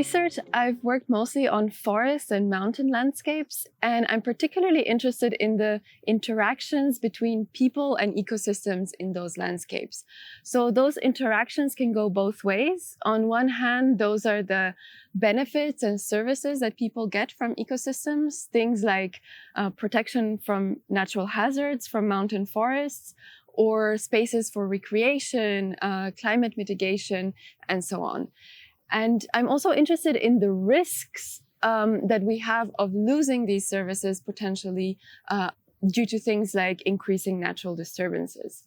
research, I've worked mostly on forests and mountain landscapes, and I'm particularly interested in the interactions between people and ecosystems in those landscapes. So those interactions can go both ways. On one hand, those are the benefits and services that people get from ecosystems, things like protection from natural hazards from mountain forests, or spaces for recreation, climate mitigation, and so on. And I'm also interested in the risks that we have of losing these services potentially due to things like increasing natural disturbances.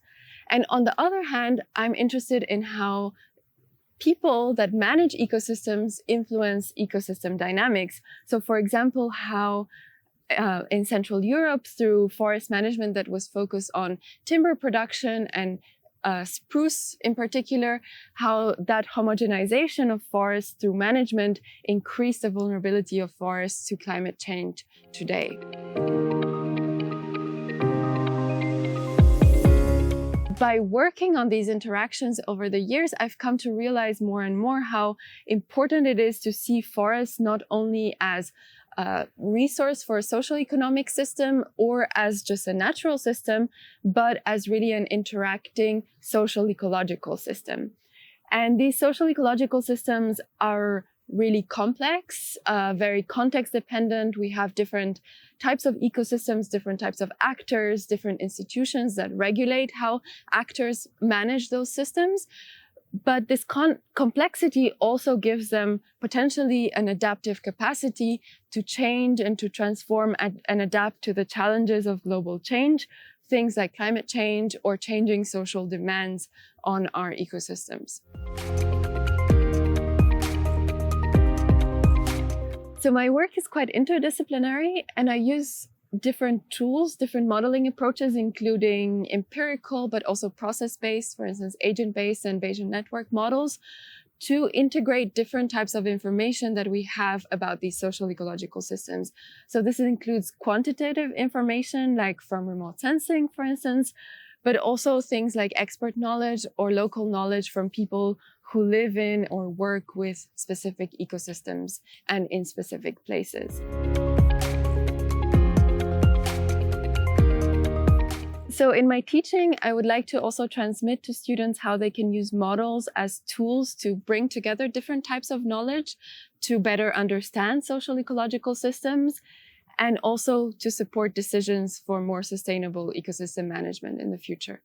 And on the other hand, I'm interested in how people that manage ecosystems influence ecosystem dynamics. So for example, how in Central Europe, through forest management that was focused on timber production and spruce in particular, how that homogenization of forests through management increased the vulnerability of forests to climate change today. By working on these interactions over the years, I've come to realize more and more how important it is to see forests not only as a resource for a socio-economic system or as just a natural system, but as really an interacting social-ecological system. And these social-ecological systems are really complex, very context-dependent. We have different types of ecosystems, different types of actors, different institutions that regulate how actors manage those systems. But this complexity also gives them potentially an adaptive capacity to change and to transform and adapt to the challenges of global change, things like climate change or changing social demands on our ecosystems. So my work is quite interdisciplinary, and I use different tools, different modeling approaches, including empirical, but also process-based, for instance, agent-based and Bayesian network models, to integrate different types of information that we have about these social ecological systems. So this includes quantitative information, like from remote sensing, for instance, but also things like expert knowledge or local knowledge from people who live in or work with specific ecosystems and in specific places. So in my teaching, I would like to also transmit to students how they can use models as tools to bring together different types of knowledge to better understand social ecological systems, and also to support decisions for more sustainable ecosystem management in the future.